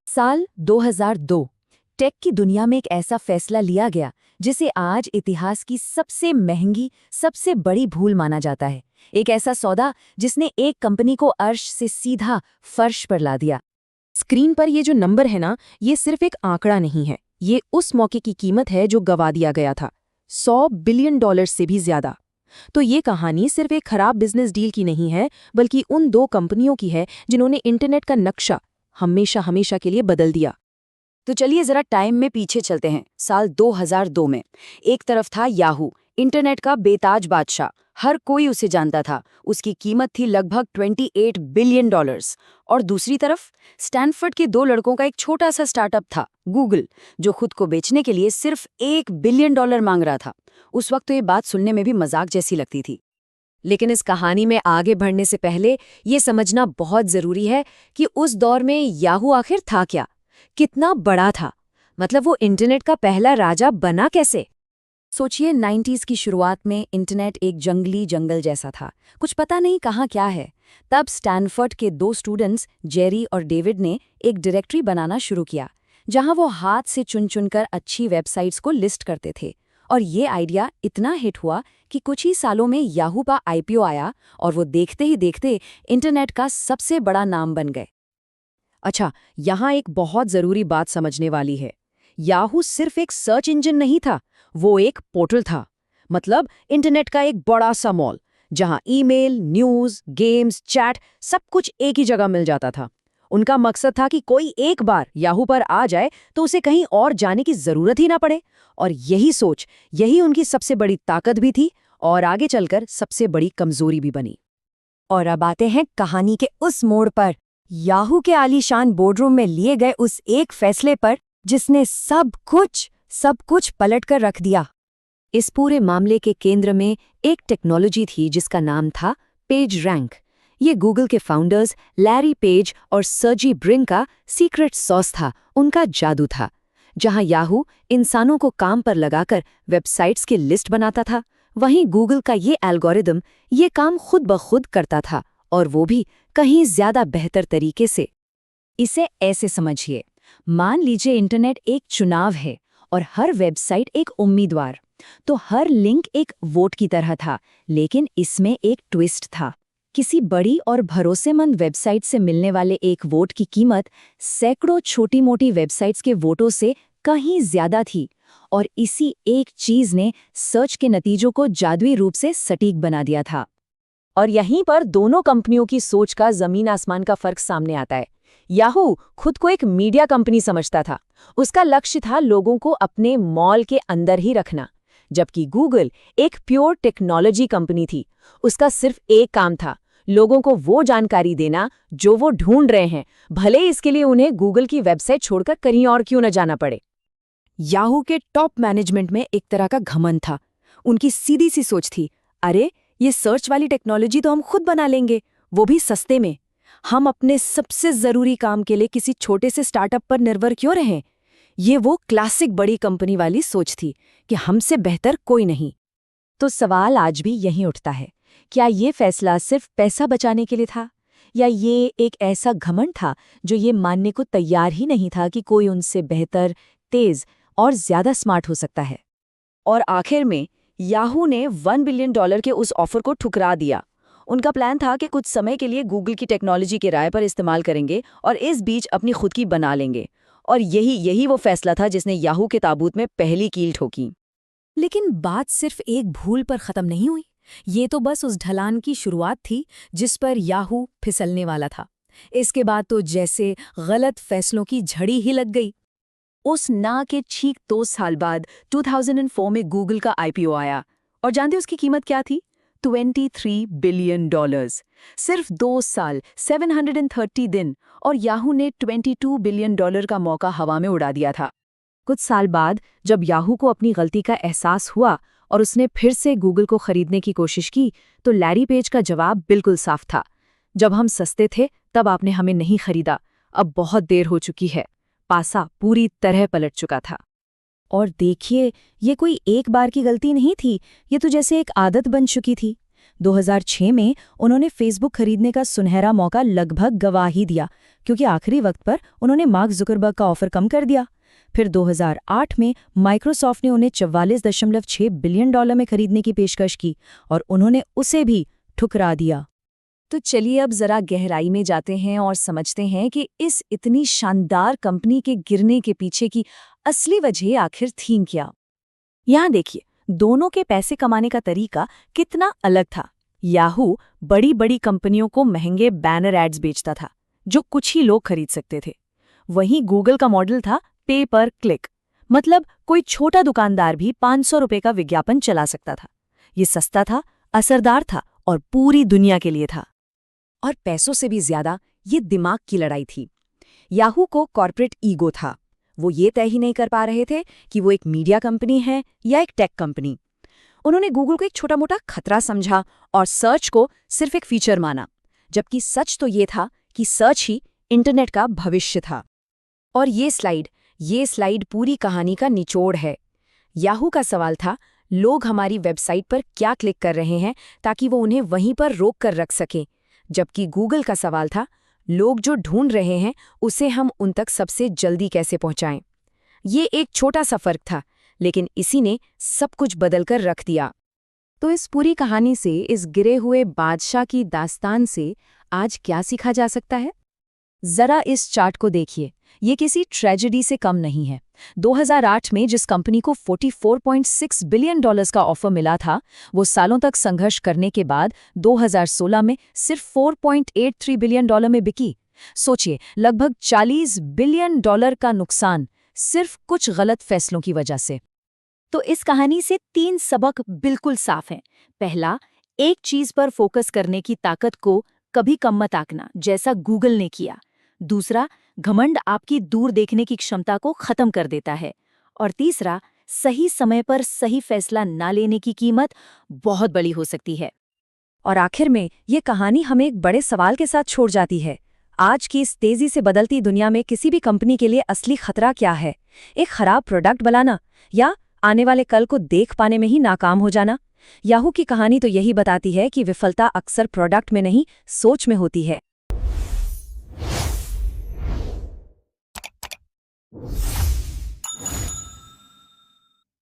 साल 2002 टेक की दुनिया में एक ऐसा फैसला लिया गया जिसे आज इतिहास की सबसे महंगी, सबसे बड़ी भूल माना जाता है। एक ऐसा सौदा जिसने एक कंपनी को अर्श से सीधा फर्श पर ला दिया। स्क्रीन पर ये जो नंबर है ना, ये सिर्फ एक आंकड़ा नहीं है। ये उस मौके की कीमत है जो गवा दिया गया था, $100 बिलियन से भी ज्यादा। तो ये कहानी सिर्फ एक खराब बिजनेस डील की नहीं है, बल्कि उन दो कंपनियों की है जिन्होंने इंटरनेट का नक्शा हमेशा हमेशा के लिए बदल दिया। तो चलिए जरा टाइम में पीछे चलते हैं। साल 2002 में एक तरफ था याहू, इंटरनेट का बेताज बादशाह, हर कोई उसे जानता था। उसकी कीमत थी लगभग $28 बिलियन। और दूसरी तरफ स्टैनफोर्ड के दो लड़कों का एक छोटा सा स्टार्टअप था, गूगल, जो खुद को बेचने के लिए सिर्फ $1 बिलियन मांग रहा था। उस वक्त तो ये बात सुनने में भी मजाक जैसी लगती थी। लेकिन इस कहानी में आगे बढ़ने से पहले ये समझना बहुत जरूरी है कि उस दौर में याहू आखिर था क्या, कितना बड़ा था। मतलब वो इंटरनेट का पहला राजा बना कैसे। सोचिए 90s की शुरुआत में इंटरनेट एक जंगली जंगल जैसा था, कुछ पता नहीं कहाँ क्या है। तब स्टैनफोर्ड के दो स्टूडेंट्स जेरी और डेविड ने एक डायरेक्टरी बनाना शुरू किया जहां वो हाथ से चुन चुनकर अच्छी वेबसाइट्स को लिस्ट करते थे। और ये आइडिया इतना हिट हुआ कि कुछ ही सालों में याहू का आईपीओ आया और वो देखते ही देखते इंटरनेट का सबसे बड़ा नाम बन गए। अच्छा, यहाँ एक बहुत जरूरी बात समझने वाली है। याहू सिर्फ एक सर्च इंजन नहीं था, वो एक पोर्टल था। मतलब इंटरनेट का एक बड़ा सा मॉल जहां ईमेल, न्यूज़, गेम्स, चैट सब कुछ एक ही जगह मिल जाता था। उनका मकसद था कि कोई एक बार याहू पर आ जाए तो उसे कहीं और जाने की जरूरत ही ना पड़े। और यही सोच, यही उनकी सबसे बड़ी ताकत भी थी और आगे चलकर सबसे बड़ी कमजोरी भी बनी। और अब आते हैं कहानी के उस मोड़ पर, याहू के आलीशान बोर्डरूम में लिए गए उस एक फैसले पर जिसने सब कुछ पलट कर रख दिया। इस पूरे मामले के केंद्र में एक टेक्नोलॉजी थी जिसका नाम था पेज रैंक। ये गूगल के फाउंडर्स लैरी पेज और सर्जी ब्रिन का सीक्रेट सॉस था, उनका जादू था। जहां याहू इंसानों को काम पर लगाकर वेबसाइट्स की लिस्ट बनाता था, वहीं गूगल का ये एल्गोरिदम ये काम खुद ब खुद करता था, और वो भी कहीं ज्यादा बेहतर तरीके से। इसे ऐसे समझिए, मान लीजिए इंटरनेट एक चुनाव है और हर वेबसाइट एक उम्मीदवार। तो हर लिंक एक वोट की तरह था, लेकिन इसमें एक ट्विस्ट था। किसी बड़ी और भरोसेमंद वेबसाइट से मिलने वाले एक वोट की कीमत सैकड़ों छोटी मोटी वेबसाइट्स के वोटों से कहीं ज्यादा थी। और इसी एक चीज ने सर्च के नतीजों को जादुई रूप से सटीक बना दिया था। और यहीं पर दोनों कंपनियों की सोच का जमीन आसमान का फर्क सामने आता है। याहू खुद को एक मीडिया कंपनी समझता था, उसका लक्ष्य था लोगों को अपने मॉल के अंदर ही रखना, जबकि गूगल एक प्योर टेक्नोलॉजी कंपनी थी। उसका सिर्फ एक काम था, लोगों को वो जानकारी देना जो वो ढूंढ रहे हैं, भले इसके लिए उन्हें गूगल की वेबसाइट छोड़कर कहीं और क्यों न जाना पड़े। याहू के टॉप मैनेजमेंट में एक तरह का घमंड था। उनकी सीधी सी सोच थी, अरे ये सर्च वाली टेक्नोलॉजी तो हम खुद बना लेंगे, वो भी सस्ते में। हम अपने सबसे जरूरी काम के लिए किसी छोटे से स्टार्टअप पर निर्भर क्यों रहें। ये वो क्लासिक बड़ी कंपनी वाली सोच थी कि हमसे बेहतर कोई नहीं। तो सवाल आज भी यहीं उठता है, क्या ये फैसला सिर्फ पैसा बचाने के लिए था, या ये एक ऐसा घमंड था जो ये मानने को तैयार ही नहीं था कि कोई उनसे बेहतर, तेज और ज्यादा स्मार्ट हो सकता है। और आखिर में याहू ने $1 बिलियन के उस ऑफर को ठुकरा दिया। उनका प्लान था कि कुछ समय के लिए गूगल की टेक्नोलॉजी किराए पर इस्तेमाल करेंगे और इस बीच अपनी खुद की बना लेंगे। और यही वो फैसला था जिसने याहू के ताबूत में पहली कील ठोकी। लेकिन बात सिर्फ एक भूल पर खत्म नहीं हुई। ये तो बस उस ढलान की शुरुआत थी जिस पर याहू फिसलने वाला था। इसके बाद तो जैसे गलत फैसलों की झड़ी ही लग गई। उस ना के ठीक 2 साल बाद 2004 में गूगल का आईपीओ आया, और जानते उसकी कीमत क्या थी? $23 बिलियन। सिर्फ 2 साल, 730 दिन, और याहू ने $22 बिलियन का मौका हवा में उड़ा दिया था। कुछ साल बाद जब याहू को अपनी गलती का एहसास हुआ और उसने फिर से गूगल को खरीदने की कोशिश की, तो लैरी पेज का जवाब बिल्कुल साफ था, जब हम सस्ते थे तब आपने हमें नहीं खरीदा, अब बहुत देर हो चुकी है। पासा पूरी तरह पलट चुका था। और देखिए, ये कोई एक बार की गलती नहीं थी, ये तो जैसे एक आदत बन चुकी थी। 2006 में उन्होंने फेसबुक खरीदने का सुनहरा मौका लगभग गवा ही दिया, क्योंकि आखिरी वक्त पर उन्होंने मार्क जुकरबर्ग का ऑफर कम कर दिया। फिर 2008 में माइक्रोसॉफ्ट ने उन्हें $44.6 बिलियन में खरीदने की पेशकश की और उन्होंने उसे भी ठुकरा दिया। तो चलिए अब जरा गहराई में जाते हैं और समझते हैं कि इस इतनी शानदार कंपनी के गिरने के पीछे की असली वजह आखिर थी क्या। यहाँ देखिए, दोनों के पैसे कमाने का तरीका कितना अलग था। याहू बड़ी बड़ी कंपनियों को महंगे बैनर एड्स बेचता था जो कुछ ही लोग खरीद सकते थे। वहीं गूगल का मॉडल था पे पर क्लिक, मतलब कोई छोटा दुकानदार भी 500 रुपए का विज्ञापन चला सकता था। ये सस्ता था, असरदार था और पूरी दुनिया के लिए था। और पैसों से भी ज्यादा ये दिमाग की लड़ाई थी। याहू को कॉर्पोरेट ईगो था। वो ये तय ही नहीं कर पा रहे थे कि वो एक मीडिया कंपनी है या एक टेक कंपनी। उन्होंने गूगल को एक छोटा मोटा खतरा समझा और सर्च को सिर्फ एक फीचर माना, जबकि सच तो ये था कि सर्च ही इंटरनेट का भविष्य था। और ये स्लाइड पूरी कहानी का निचोड़ है। याहू का सवाल था, लोग हमारी वेबसाइट पर क्या क्लिक कर रहे हैं ताकि वो उन्हें वहीं पर रोक कर रख सकें, जबकि गूगल का सवाल था, लोग जो ढूंढ रहे हैं उसे हम उन तक सबसे जल्दी कैसे पहुंचाएं। ये एक छोटा सा फर्क था, लेकिन इसी ने सब कुछ बदल कर रख दिया। तो इस पूरी कहानी से, इस गिरे हुए बादशाह की दास्तान से आज क्या सीखा जा सकता है? जरा इस चार्ट को देखिए, ये किसी ट्रेजेडी से कम नहीं है। 2008 में जिस कंपनी को $44.6 बिलियन का ऑफर मिला था, वो सालों तक संघर्ष करने के बाद 2016 में सिर्फ $4.83 बिलियन में बिकी। सोचिए, लगभग $40 बिलियन का नुकसान सिर्फ कुछ गलत फैसलों की वजह से। तो इस कहानी से 3 सबक बिल्कुल साफ हैं। पहला, एक चीज पर फोकस करने की ताकत को कभी कम मत आंकना, जैसा गूगल ने किया। दूसरा, घमंड आपकी दूर देखने की क्षमता को खत्म कर देता है। और तीसरा, सही समय पर सही फैसला ना लेने की कीमत बहुत बड़ी हो सकती है। और आखिर में ये कहानी हमें एक बड़े सवाल के साथ छोड़ जाती है। आज की इस तेजी से बदलती दुनिया में किसी भी कंपनी के लिए असली खतरा क्या है? एक खराब प्रोडक्ट बनाना या आने वाले कल को देख पाने में ही नाकाम हो जाना? याहू की कहानी तो यही बताती है कि विफलता अक्सर प्रोडक्ट में नहीं, सोच में होती है।